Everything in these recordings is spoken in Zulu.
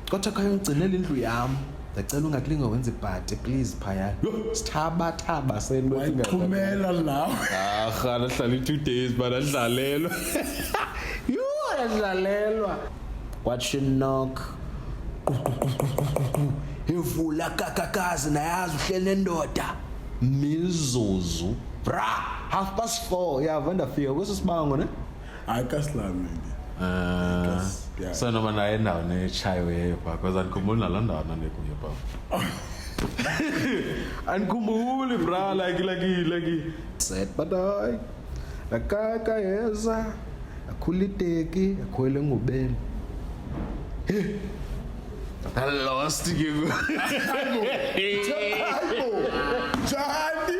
kodwa khayo ngigcinele indlu yami ndicela ungakulinga wenza ibhadi please phaya sithaba sento wayixhumela lawo arha nahlala 2 days banadlalelwa adlalelwa watch you knock ivula kakakazi nayazi uhleli nendoda mizuzu bra 4:30 yava ndafika kwesisibango ne hayi kasilami so noma naye ndawo nechayiweyo pha because andikhumbuli nalaa ndawo nandikuyo pha andikhumbuli bra like set but hayi lakaka yeza akhula iteki akhwele ngubeni I lost you. Jani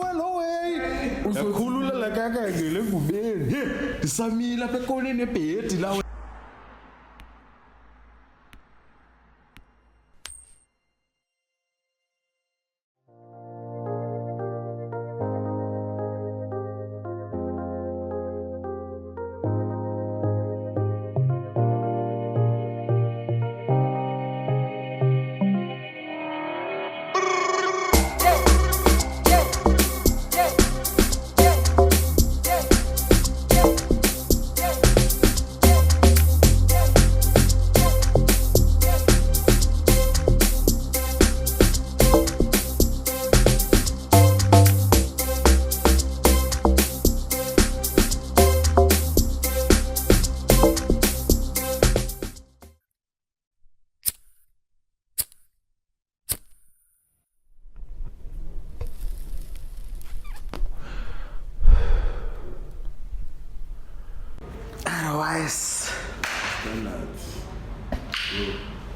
well away uzokhulula lakaka ngele ngubeni ndisamila apha ekoneni ebhedi lawo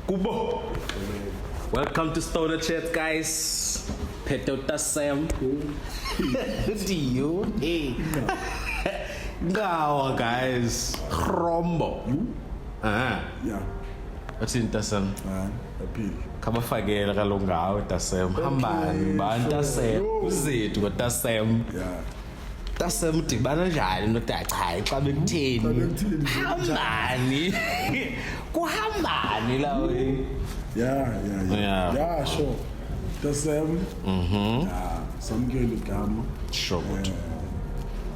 Kubo. Welcome to Stoner Chat, guys. Petota Sam. Dio. Hey. Gawa, guys. Rombo. yeah What's in Tasam? appeal Kabafagela kalongawo Tasam. Hambani banta Sam. Uzethu ngoTasam. yeah Tasam dibana njani notata hayi xa bekutheni. Hambani. Kuhambani lawo. yeah sure the same yeah samkele igama Sure good.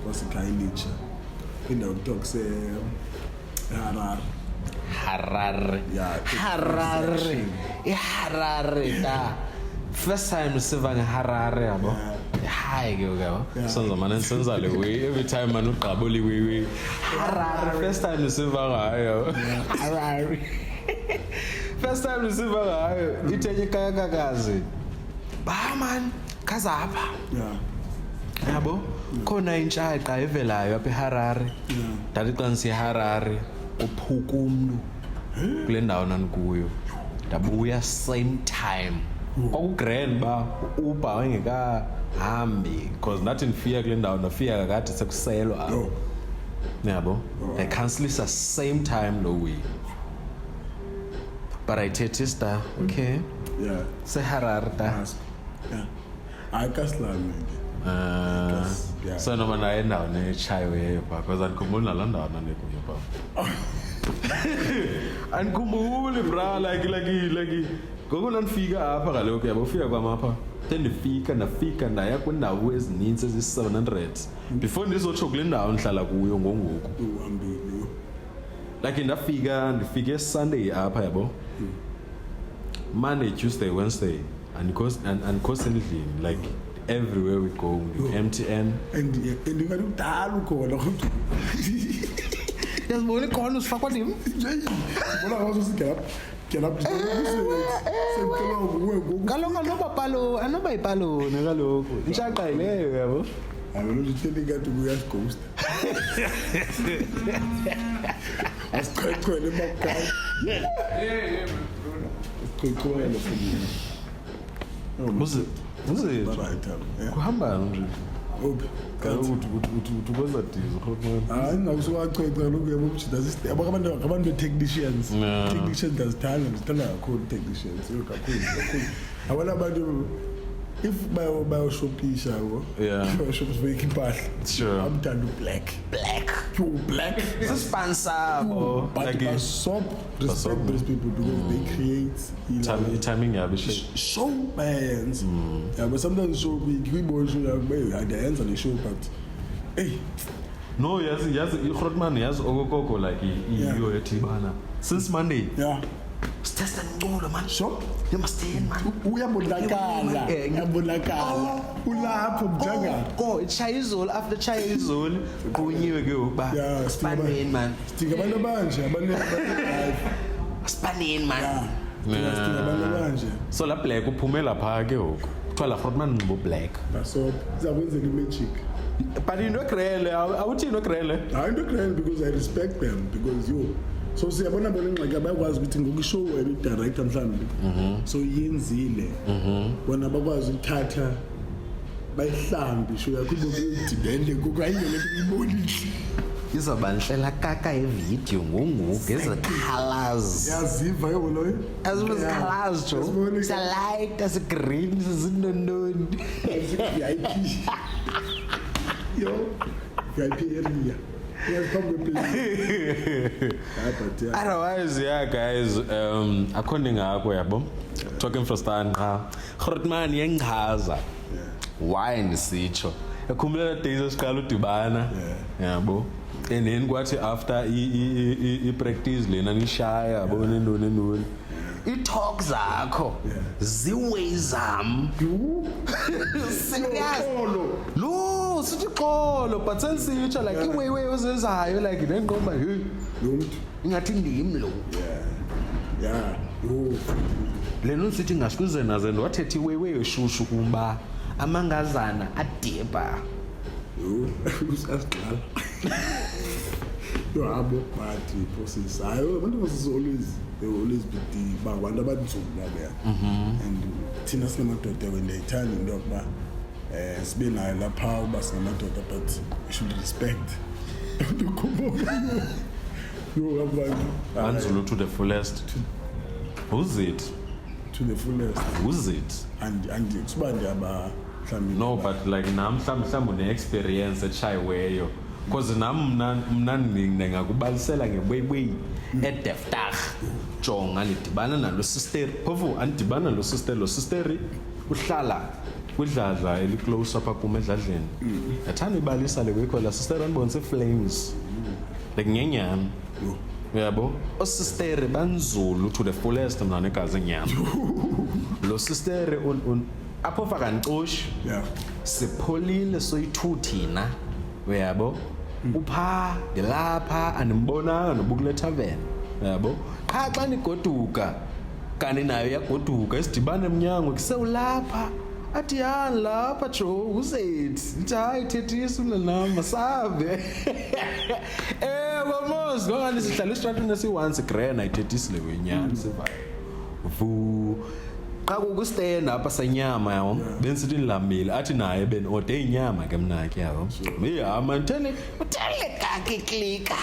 wasekhayelitsha kwindawo kuthiwa Harare. Yeah, Harare. Harare ta. First time siva ngeHarare yabo. Hayi ke yabo. Sonza mana senza le way every time manu qaboli we. Harare first time siva ngayo. Harare. First time siva ngayo ithenye kakakazi. Ba man kazapha. yeah Yabo khona intshaqa evelayo apha eHarare. Ndathi xa ngisiya eHarare uphuka umuntu kule ndawo nanikuyo ndabuya same time kwakugrand ba uba wengekahambi because nathi ndifika kule ndawo ndafika kakade sekuselwa apho yabo ndayikhanselisa same time lo week but I thetista okay yeah seHarare ta yeah hayi kasilami yeah. so noma naye ndawo nechayiweyo pha because andikhumbuli nalaa ndawo nandikuyo pha andikhumbuli bra like ngoku nandifika apha kaloku yabo ufika kwam apha ndafika ndaya kwiindawo ezininzi ezi-700 before ndizotsho kule ndawo ndihlala kuyo ngongoku uhambile like ndifike esunday apha yabo Monday Tuesday Wednesday andikho sendlini like everywhere we go MTN and ingathi udala ukhona kodwa yazibona ikhona usifakwa ndim bona ngazosigela get up sekela nguwe kaloku anoba yipaloni kaloku intshaqa yileyo yabo awulutshela ngathi kuyaghost asichwechwele emakhaya sichwechwele uze kuhamba nje okay kaloku uthi kwenza dizo khona hayi ngawusuwachwecha lokhu yabo mjida system abantu technicians ndazithanda kakhulu technicians kakhulu abanye abantu if bayoshopisha yabo bayoshopisha beke impahla Sure. amthanda black you black sispansabo but like stop respect those people because they create timing yabo show bands yeah but sometimes show we boys they answer the show but hey no yazi iGrootman yazi okokoko like iyo ethi bana since Monday yeah sitesta ngcono man so you must stay in man uyabonakala ulapho mjanga chayizolo after chayizolo qonyiwe ke ukuba Yeah, spanning man stika abantu abanje spanning man stika abantu abanje so la black uphumela pha ke ngoku kuthiwa la Grootman bo black so izakwenzeka magic but into grele awuthi into grele hayi into grand because I respect them because you so siyabona bona ingxaki abayakwazi ukuthi ngokushow wena director mhlawumbe so yenzile bona bakwazi ukuthatha bayihlambi show yakho ibodibende kokayile ibonile izobanhlela kaka evideo ngongoku eze colors yaziva yona as was colors jo sa light as green zinondoni VIP yo VIP area yes probably otherwise yeah guys akhona ngakho yabo talking for stanqa Grootman yenchaza why nisitsho ekhumbulela days esiqala udibana yabo eneni kwathi after I practice lena nishaya yabo nendoni i-talk zakho ziwe zam serious no sithi xolo but sensitsho like iwewe ozezayo like nenqoma hey lo muntu ingathi ndim lo yeah yo leno sithi ngashikuze naze ndwathethe iwewe yoshushu kuba amangazana adeba yo usasiqala yo abo bathi process ayo abantu they always be the bantu abanzulu la and thina sinamadoda when they turn into yokuba sibe nayo lapha uba sinamadoda but we should respect yo abantu Anzulu to the fullest who's it to the fullest who's it and kusibande aba mhlambi no but like nam mhlawumbe une experience etshayiweyo because nam mna ngingakubalisela ngeweyi eDeftag jonga nidibana nalo sister phofu andibana lo sister uhlala kudladla eli close up kuma edladleni yathanda ibalisa lekwekho la sister anibonise flames like nyenyana yabo osister banzulu to the fullest mna negazi nyama lo sister apho faka ncoshi yeah sipholile soyithuthina uyabo upha ngelapha animbonanga nobukule tavern yabo xa nigoduka kani nayo yagoduka isidibane emnyango kusewulapha athi yani lapha jo usethi hayi thethisa unanama sabe vamos ngani sihlala estratini esi-once grand ayithethisile wenyani sivayo vu xa kukustand apha senyama yabo benisithi nilamile athi naye ode inyama ke mna ke yabo mihama utele kake klika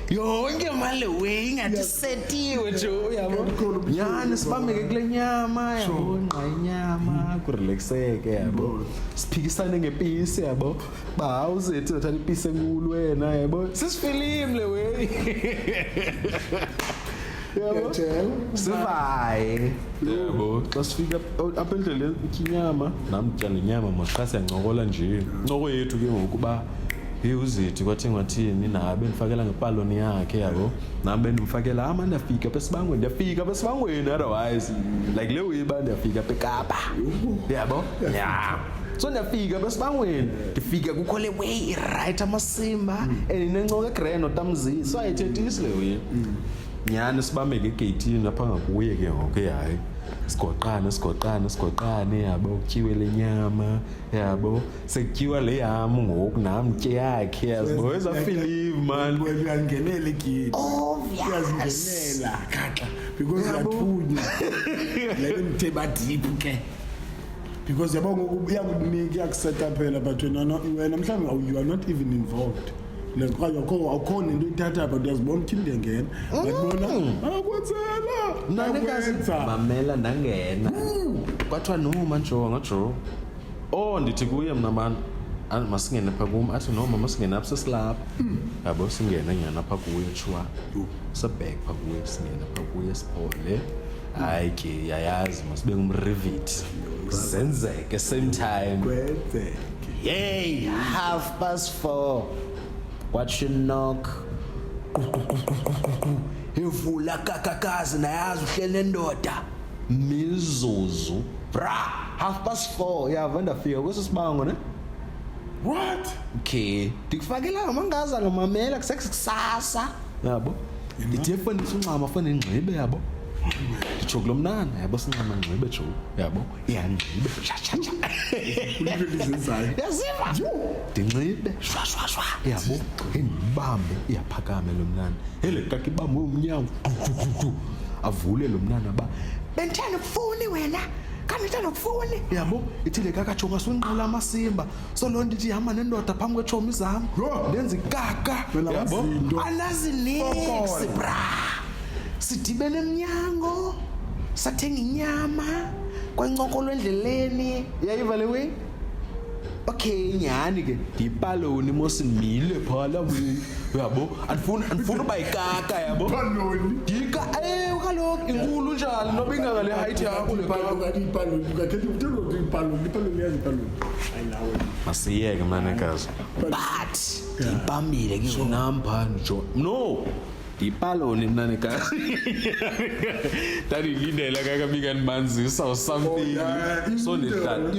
yonke mali we ingathi setiwe jo yabo nyani sibambeke kule nyama yabo nqa inyama kurelaxeke yabo siphikisane ngepisi yabo bawuzethi thatha ipisi enkulu wena yabo sisifilimle we yabo sivaye yabo xa sifika apha endleleni inyama namtyala inyama maqha siyancokola nje incoko yethu ke ngokuba uzithi kwathi ngathini nabe ndifakela ngepaloni yakhe yabo nabe ndimfakela ndafika besibangweni otherwise like le wiba ndafika eKapa yabo yeah so ndafika besibangweni ndifika kukho le way right amasimba enencoka eGrand notamzi so ayithethisi le way nyani sibambeke egate lapha ngakuye ke ngoku hayi sigoqane yabo kutyiwe lenyama yabo sekutyiwa le yamu ngoku namtye yakhe yazibo ezafilive man uyangenela igate uyazingenela gaxa because uyathunya like mtheba deep ke because yabo ngoku uyakunika yakuseta phela but wena mhlawumbe you are not even involved lekho awukhona into ithatha but uyazibona ukuthi ndiyangena ngibona akwenzela nanikazi mamela ndangena kwathiwa no manjonga jo Oh ndithi kuye mna mani masingene pha kum athi no mama singene apha sesilapha yabo singene nyana pha kuye tshwa sabhek pha kuye singene pha kuye siphole hayi ke yayazi masibe ngumrivit senzeke same time kwenzeke hey 4:30 what you knock ivula kakakazi nayazi uhlele nendoda mizuzu bra 4:30 yava ndafika kwesisibango ne what okay ndikufakela ngamangaza ngamamela kusekusasa yabo ndidefundisa uncama fana ingxibe yabo nditsho kulo mnana yabo sincama ngxibe jo yabo iyangxibe ulizenzayo yaziva ndinxibe shwa yabo endibambe iyaphakame lo mnana hele kakibambe umnyango avule lo mnana ba bendithanda ukufuni wena kanithanda ukufuni yabo ithile kakajonga sonqala amasimba so loo ndithi ihamba nendoda phambi kwetshomi zam ndenza ikaka yabo anazi nix bra sidibene emnyango sathenga inyama kwancokolwa endleleni yayiva le way okay nyani ke ndipaloni mosimile phala yabo andifuna uba yikaka yabo paloni dika kaloku inkulu njalo noba ingangale height yakho le paloni ukathetha ukuthi paloni yazi paloni ayinawe masiyeke mna negazi but ndibambile ke nginampa njo no ndipaloni mna negazi ndandilindela kakabikani manzisa or something so ndihlala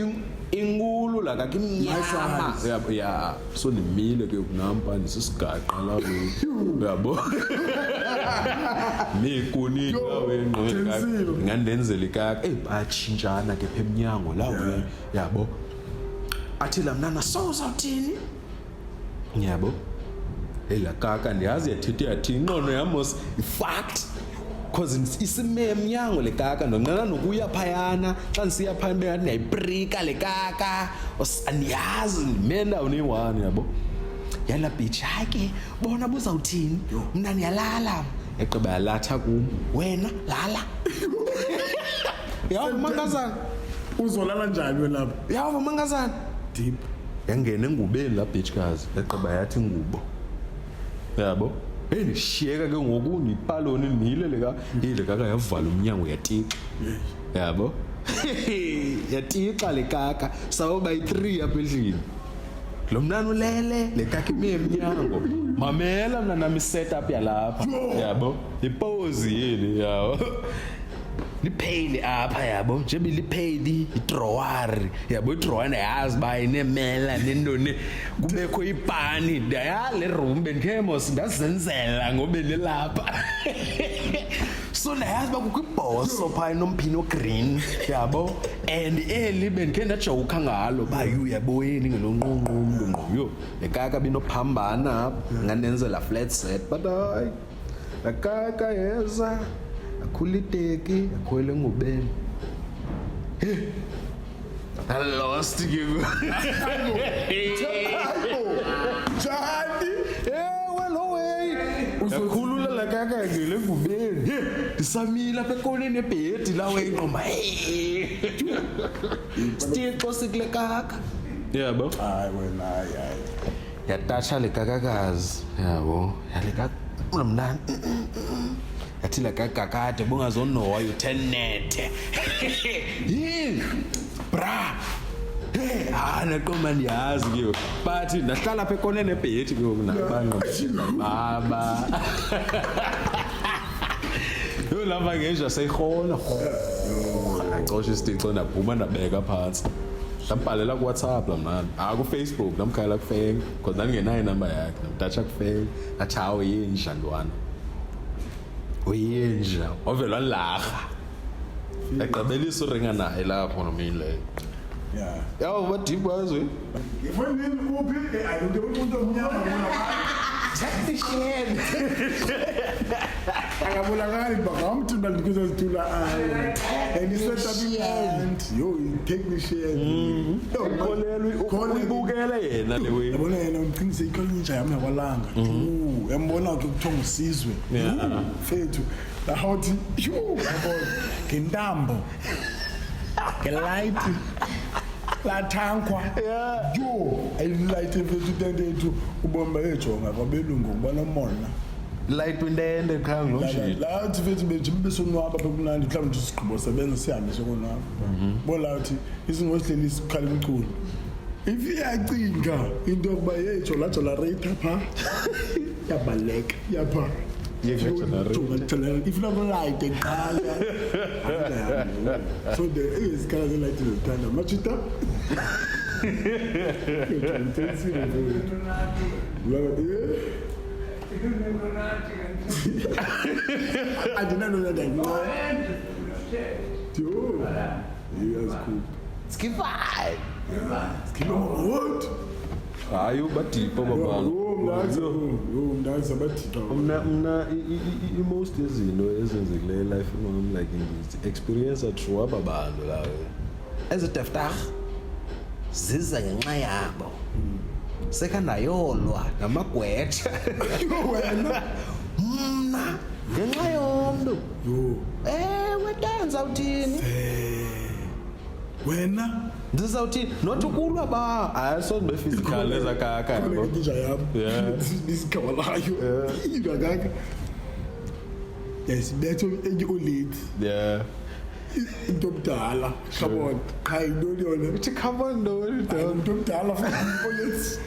inkulu la kakimnyama ya so ndimile ke kunampa ndisisigaqa la yabo mikuni lawe ngandenzela ikaka batshintshana ke phemnyango lawe yabo athi la mnana so uzawuthini yabo ela kaka ndiyazi yathethe yathi inqono yamos ifact because isime emnyango le kaka ndonqena nokuya phayana xa ndisiya phayana bengathi ndiyayiprika le kaka andiyazi ndimenda une-1 yabo yala bitch hayi ke bona buzawuthini mna ndiyalala egqiba yalatha kum wena lala yawuva mangazana uzolala njani wena lapha yawuva mangazana deep yangena engubeni la bitchkazi egqiba yathi ngubo yabo hey ndishiyeka ke ngoku ndipaloni ndimile le kaka yavala umnyango yatixa yabo yatixa le kaka sawuba yi3 apha endlini lo mnana ulele le kaka ime emnyango mamela mna nami setup yalapha yabo ipose yini yabo lipheli apha yabo njengoba lipheli idrawer yabo idrawer ndayazi ba inemela nendoni kubekho ipani ndayale room bendikhemos ndazenzela ngobe nilapha so ndayazi ba kukho ibhoso pha nomphino green yabo and eli bendikhe ndajoka ngalo ba yabo yini ngelonqonqo ngqoyo lekaka binophambana apha ngandenzela flat set but hayi la kaka yeza akhuliteki akhwele ngubeni I lost you Jani well way uzokhulula la kaka ngele ngubeni ndisamila apha ekoneni ebhedi lawe inqoma stixo sikule kaka yabo hayi wena hayi yatatsha le kakakazi yabo yaleka mnani yathi la kakakade bungazonowa uthenethe bra naqoma ndiyazi ke but ndahlala apha ekoneni ebhedi ke baba lapha ngenja seyirhola acosha isitixo ndaphuma ndabeka phantsi ndambhalela kuWhatsApp la mnani kufacebook ndamkhalela kufake because ndandingenayo inamba yakhe ndamtatsha kufake athi hawu yenja ntwana uyenja wavele walarha egqibelisa uringa naye lapho nomini leyo yawo badip wazwe ngifonini kuphi ayinde umuntu omnyama technician akabulakali bakamthunda ndikuzozithula ayo and yo technician ukholelwe yena le way yabona yena umqinise ikolonja yami yakwalanga yambona ke kuthiwa ngusizwe fethu lahawuthi yabona ngentambo ngelight lathankwa yo ayilight emfethu intente yethu ubomba ejonga kwabelungu ngibona mona light windende khanga lo shit lathi mfethu benjimi besonwaba bekunandi mhlawumbe sisigqibo sebenza sihambe sokonwaba bona uthi isingosihleli sikhala umculo if iyacinga into yokuba yejola jola rate apha yabaleka yapha if you don't light eqala so there is kind of light in the thunder machita I didn't know that. Yes, cool. skifai What? hayi ubadipa babantu Mnanzi abadipa. mna i-most yezinto ezenzekileyo life ngom like ngithi experience true ababantu lawo ezideftar ziza ngenxa yabo sekandayolwa namagwetsha Wena. mna ngenxa yomntu Yo. ewe danza uthini Wena. ndizawuthini not ukulwa ba ayisonbe physical ezakaka yabo Kodwa yabo. Yeah. Isikawalayo. Ingakaka. Yes, betho olate. yeah Into omdala. Come on. Qha intoni yona? uthi come on no Into omdala futhi olate.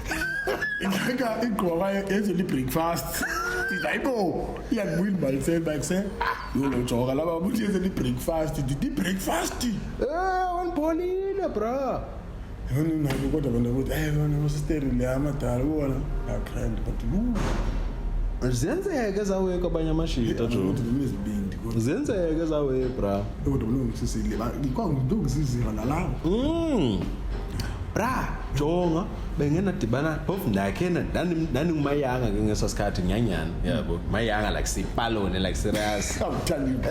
Ingaka igqoka yenze breakfast. Hayibo, iyakubuya imali sebakuse. Yo lo joka laba uthi yenze breakfast. Di breakfast. wanipholile bra Yona nayo kodwa bona ukuthi wona usister le amadala ubona. Akrand but zenzeke zaweka abanye amashita jo imizibindi kodwa zenzeke zawe bra kodwa unokusisile ikwangidokusizira nalapho. bra jonga bengenadibana phofu ndakhe ndanigumayanga ke ngeso sikhathi nyanyana yabo mayanga like sipalone like serious Awuthandi.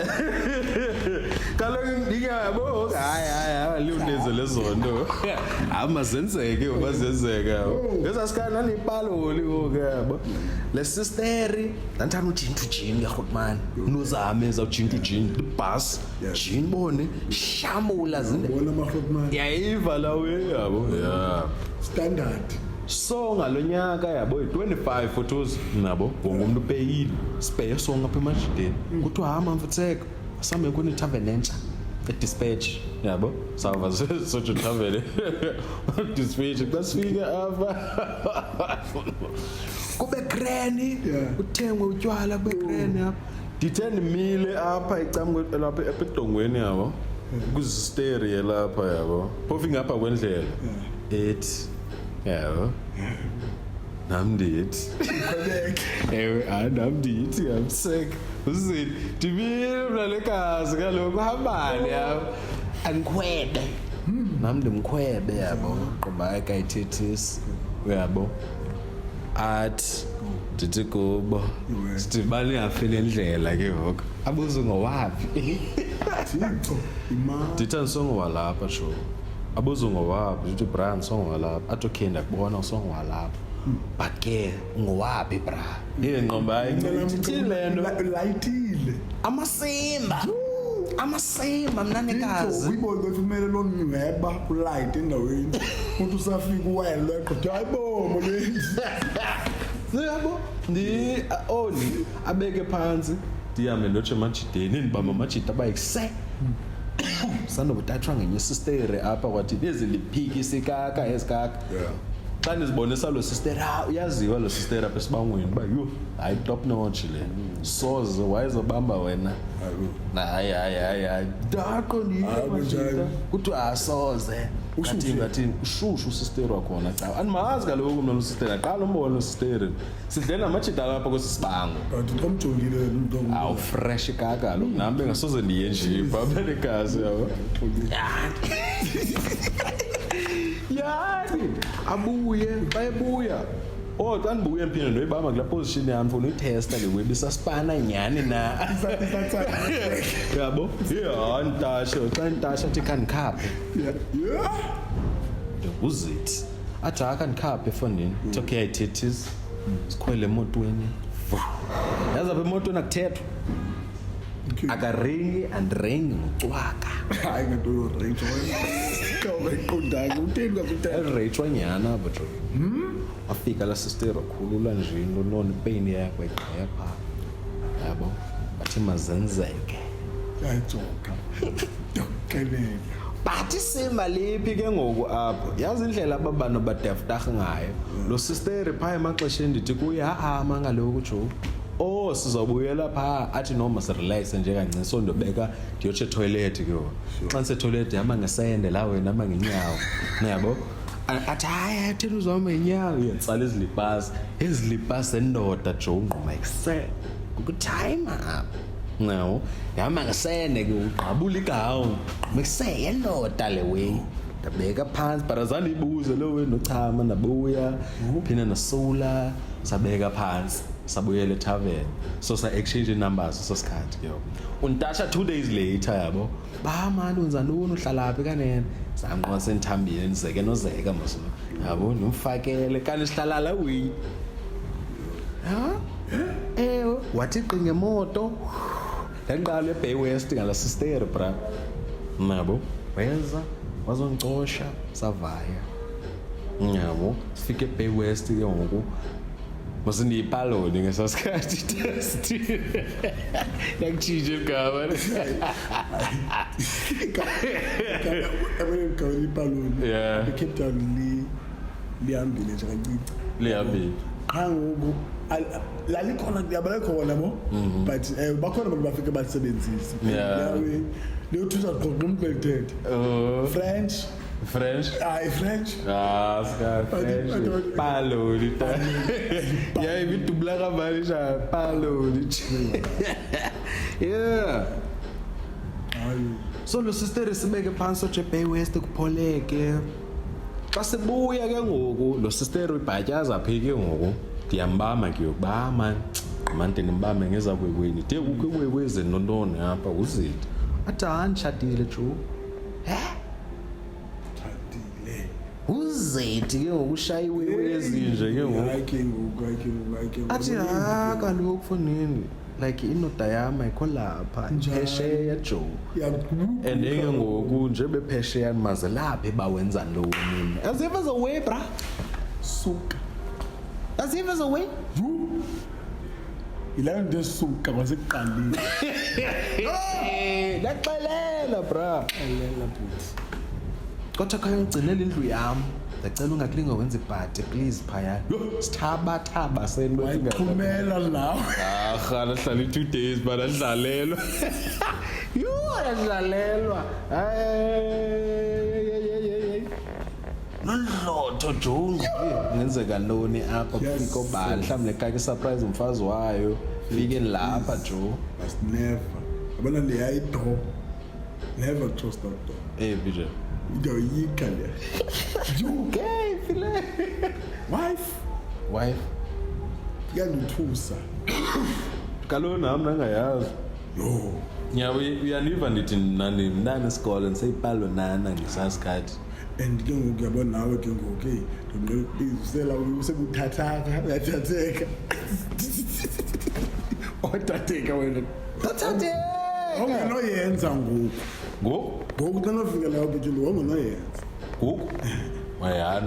kaloku ndingabo hayi liwulenze lezonto ama zenzeke ubazenzeka ngesa sikhathi nanipaloli ke yabo le sisteri ndanthanda ujini ngekhotmani nozame zawujini ujini ibus jini bone shamula zinde Bona mahotman yayiva lawe yabo yeah standard. so ngalonyaka yabo 25 photos nabo ngomuntu payile spare so ngapha emajideni kuthiwa hama mfutheko same kuni tavern entsha dispatch yabo sava so tavern dispatch basifika apha kube greni uthengwe utywala kube greni apha dithen mile apha ecamwe lapha epedongweni yabo kuzisteria lapha yabo phofi ngapha kwendlela ethi yabo namdithi ewe namdithi yamsek uzini dibile mlalekazi kaloku hambani yabo angikhwebe nami ndimkhwebe yabo qoba ekayithethisi uyabo athi ndithi kubo sidibane ngafela endlela ke ngoku abuze ngowaphi Thixo imali. nditha nsongo walapha sho abuze ngowaphi ndithi Brian songo walapha athi okay ndakubona usongo walapha but ke ngowaphi bra ngingqomba ayithile Lightile. amasimba mnanikazi Uyibona ukuthi kumele lo ngweba ulight endaweni. Umuntu usafika uwayelo eqotho hayibo molweni. yabo oni abeke phansi ndihambe ndotshe emajideni ndibamba amajida abayikuse sanobutatshwa ngenye sistere apha kwathi beziliphiki sikaka esikaka xa ndizibonisa lo sister uyaziwa lo sister apha esibangweni uba yho hayi top notch le soze wayezobamba wena hayi daqo ndiyimajida kuthiwa asoze ngathini ushushu usister wakhona cha andimazi kaloku mna usister aqala umbona usister sidlela namajida lapha kwesisibango Kanti ngomjongile umuntu awu fresh kaka lo nami bengasoze ndiye nje babelekazi yabo yani abuye bayebuya xa ndibuye mphinde ndoyibamba kulaa position yam funa uyithesta le web isaspana nyhani na yabo ntasho xa ntasho athi khandikhaphe uzithi athi khandikhaphe efondini ithi okay ayithethisi sikhwele emotweni yazi apha emotweni akuthethwa akaringi andiringi ngucwaka hayi ngento yo range. Kawuqondanga utheni kwakuthatha. elireyithwa nyhana apho jo wafika la sister wakhulula nje nonona ipain yakho igqaya phaa yabo bathi mazenzeke Yajoka. Dokelela. bathi simaliphi ke ngoku apho yazi indlela ababantu badeftarha ngayo lo sister phaa emaxesheni ndithi kuye ha-ama ngaloku jo sizawubuyela phaa athi noma sirelaxe nje kancinci so ndiyobeka ndiyotsho etoilet ke xa ndisetoilet hamba ngesende la wena hamba ngenyawo nayabo athi hayi atheni uzihamba ngenyawo yentsala ezilipasi zendoda jo ungquma ekusene kukutime apha no yahamba ngesende ke ugqabula igawuni ngquma yendoda le wey ndabeka phansi but azange ibuze lo wena nochama nabuya phina nosola sabeka phansi sabuyela etavern so sa-exchange numbers so sikhathi ke untasha 2 days later yabo mani wenza ntoni uhlalaphi kanene sanqoa senithambile ndizeke nozeka mosno yabo nimfakele kanti sihlala la wi wathi qinge moto yaqala eBay West ngala sister bra nabo weza wazongcosha savaya yabo sifike eBay West ke ngoku masindiyipaloni ngesasikhathi test yakutshintsha igama Abanye ipaloni. Yeah. Cape Town lihambile nje kancinci. lihambile Qha ngoku lalikhona yabalekho bo but bakhona abantu bafike basebenzisa. Yeah. Le uthusa qoqa umuntu belithethe. French. French ska French paloni ya ibitu blaga marisha paloni yeah so lo sister sibeke phansi oje Bay West kupholeke xa sibuya ke ngoku lo sister ibhatyaza phike ngoku ndiyambama ke yokuba manje nimbambe ngeza kwekweni de kukho kwekweze nontoni apha uzithi athi andishadile jo uzethi ke ngokushayiwe ezinje ke ngoku athi kaloku fonini like inoda yami ayikho lapha phesheya jo and ke ngoku nje bephesheya maze lapha bawenza ntoni as if as a way bra suka as if as a way ilayo nto suka kwasekuqaleni laxelela bra kodwa khaya ngigcinele indlu yami ndacela ungakulinga wenza ibhadi please phaya sithaba sento wayiqhumela nawe hlala 2 days but adlalelwa adlalelwa nonhlotho jongo ngenzeka ntoni apha kufika obala mhlawumbe lekake isurprise umfazi wayo fike lapha jo must never abana le ayidrop never trust that door vija idoyika le okay file wife yandithusa kaloku nami nangayazi yo uyaniva ndithi nani isikole ndiseyipalo nana ngisasikhathi and ke ngoku yabona nawe ke ngoku izisela usekuthathaka yathatheka othatheka wena ongenoyenza ngoku xa nofika lapho bethu ongenoyenza ngoku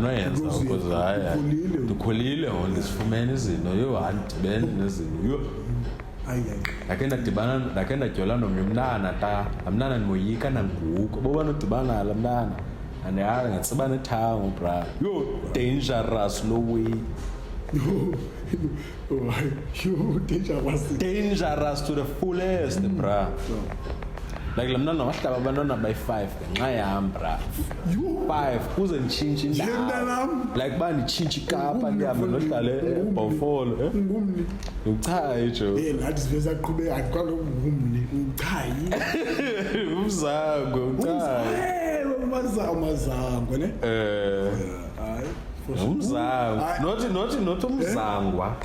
noyenza because haya ndikhulile ndisifumene izinto handibene nezinto ndakhe ndadyola nomnye umntana amntana ndimoyika nangoku boba nodibana nala mntana andihali ngatsiba nethango bra dangerous no way dangerous to the fullest bra like la mntana wahlaba abantwana bayi-5 ngenxa yam bra 5 kuze nditshintshe indawo like uba nditshintshe ikapa ndihambe nohlale ebhofolo uchayi jo nathi sive saqhubeka andikwazi ngumni uchayi umzango uchayi umazango ne hayi umzango not umzangwa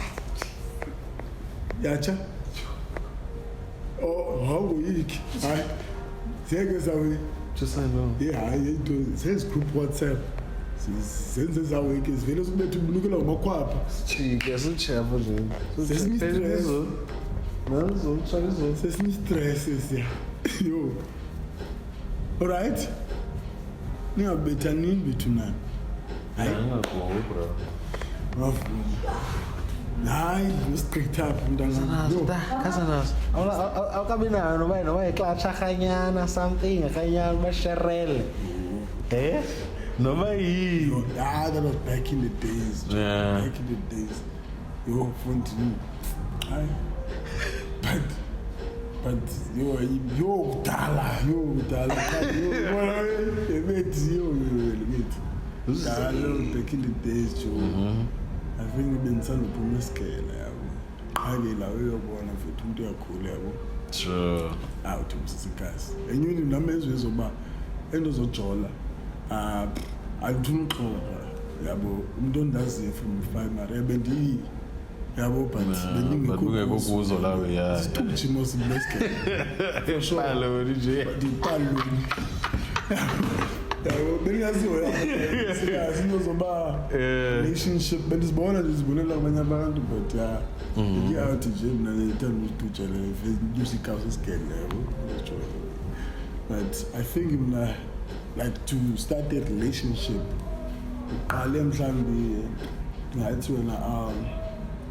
yatsha hawuyiki hayi zeke zawe hayi into sezigroup WhatsApp zenze zaweke sivele sikubetha ubunikela ngamakhwapha sijike sichefo nje sesini stress siya yo alright ningabethanini bethu nani hayi Angakuwo bro. ngavuma hayi ngistraight up mntana Kazanas. Awukabi nayo noma ixatsha kanyana something kanyana basherele. Noma yini. that was back in the days. Yeah. Back in the days. Yo, Fontaine. Hayi. But yo dala lebethi dala back in the days Joe. I think bengisanophuma isikele yabo ake la uyobona futhi umuntu uyakhula yabo Sure. awuthi umsisikazi enyuni nami ezoba endozojola ayithuna uxoxa yabo umuntu ondaziyo from primary bendi yabo but bengekho kuzo lawe ya. Sithujimo sibeske for sure Palo nje. dipalo yabo bengaziyo sikazi nozoba relationship bendizibona ndizibonela abanye abantu but iyathi nje mina ngithanda ukutujela music house isikele yabo but I think mina like to start a relationship uqale mhlambi ngathi wena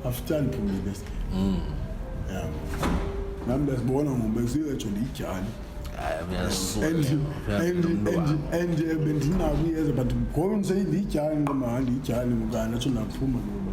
after ngiphumile esikele yeah nami bezibona ngoba siyejo lijani and bendinabo iyeza but ngoba ngiseyidijani nqoma lijani ngana tsho naphuma ngoba